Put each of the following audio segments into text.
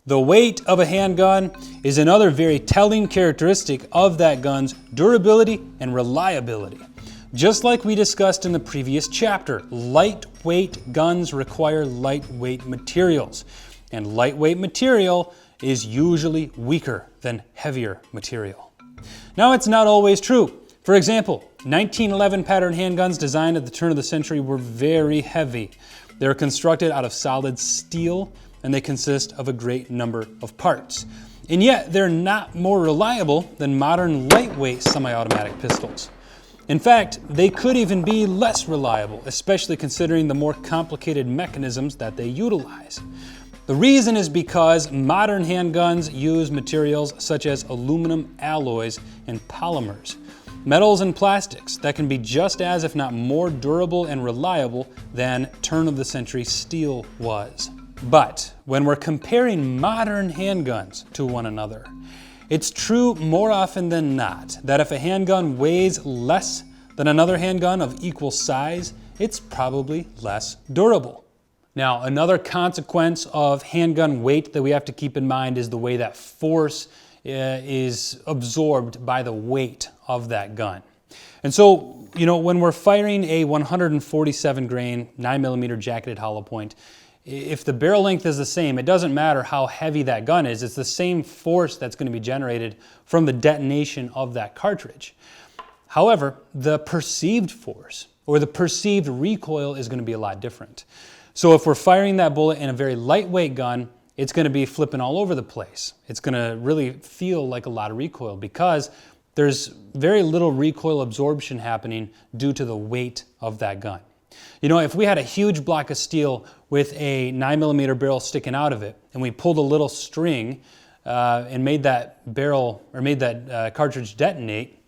The weight of a handgun is another very telling characteristic of that gun's durability and reliability. Just like we discussed in the previous chapter, lightweight guns require lightweight materials, and lightweight material is usually weaker than heavier material. Now, it's not always true. For example, 1911 pattern handguns designed at the turn of the century were very heavy. They are constructed out of solid steel, and they consist of a great number of parts. And yet, they're not more reliable than modern lightweight semi-automatic pistols. In fact, they could even be less reliable, especially considering the more complicated mechanisms that they utilize. The reason is because modern handguns use materials such as aluminum alloys and polymers, metals and plastics that can be just as, if not more, durable and reliable than turn-of-the-century steel was. But when we're comparing modern handguns to one another, it's true more often than not that if a handgun weighs less than another handgun of equal size, it's probably less durable. Now, another consequence of handgun weight that we have to keep in mind is the way that force is absorbed by the weight of that gun. And so, when we're firing a 147 grain 9mm jacketed hollow point, if the barrel length is the same, it doesn't matter how heavy that gun is. It's the same force that's going to be generated from the detonation of that cartridge. However, the perceived force or the perceived recoil is going to be a lot different. So if we're firing that bullet in a very lightweight gun, it's going to be flipping all over the place. It's going to really feel like a lot of recoil because there's very little recoil absorption happening due to the weight of that gun. If we had a huge block of steel with a 9mm barrel sticking out of it, and we pulled a little string and made that cartridge detonate,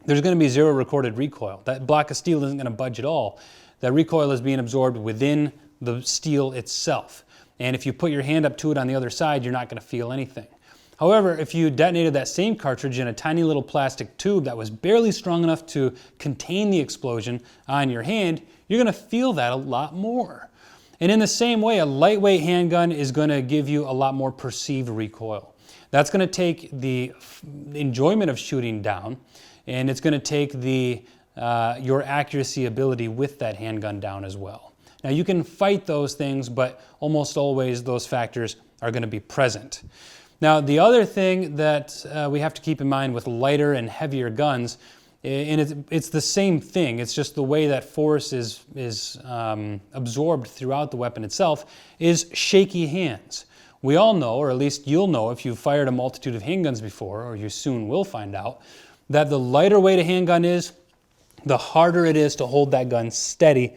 there's going to be zero recorded recoil. That block of steel isn't going to budge at all. That recoil is being absorbed within the steel itself. And if you put your hand up to it on the other side, you're not going to feel anything. However, if you detonated that same cartridge in a tiny little plastic tube that was barely strong enough to contain the explosion on your hand, you're going to feel that a lot more. And in the same way, a lightweight handgun is going to give you a lot more perceived recoil. That's going to take the enjoyment of shooting down, and it's going to take your accuracy ability with that handgun down as well. Now, you can fight those things, but almost always those factors are going to be present. Now, the other thing that we have to keep in mind with lighter and heavier guns, and it's the same thing, it's just the way that force is absorbed throughout the weapon itself, is shaky hands. We all know, or at least you'll know if you've fired a multitude of handguns before, or you soon will find out, that the lighter weight a handgun is, the harder it is to hold that gun steady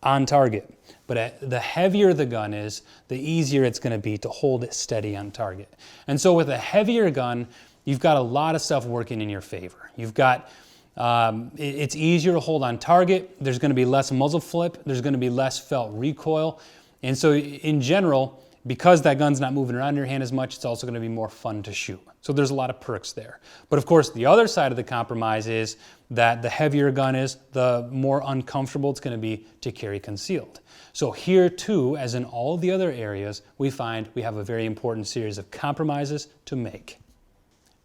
on target. But the heavier the gun is, the easier it's going to be to hold it steady on target. And so with a heavier gun, you've got a lot of stuff working in your favor. You've got, it's easier to hold on target. There's going to be less muzzle flip. There's going to be less felt recoil. And so in general, because that gun's not moving around your hand as much, it's also going to be more fun to shoot. So there's a lot of perks there. But of course, the other side of the compromise is that the heavier a gun is, the more uncomfortable it's going to be to carry concealed. So here too, as in all the other areas, we find we have a very important series of compromises to make.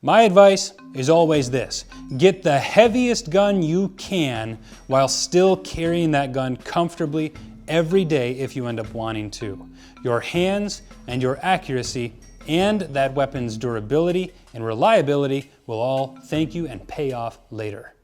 My advice is always this: get the heaviest gun you can while still carrying that gun comfortably every day if you end up wanting to. Your hands and your accuracy and that weapon's durability and reliability will all thank you and pay off later.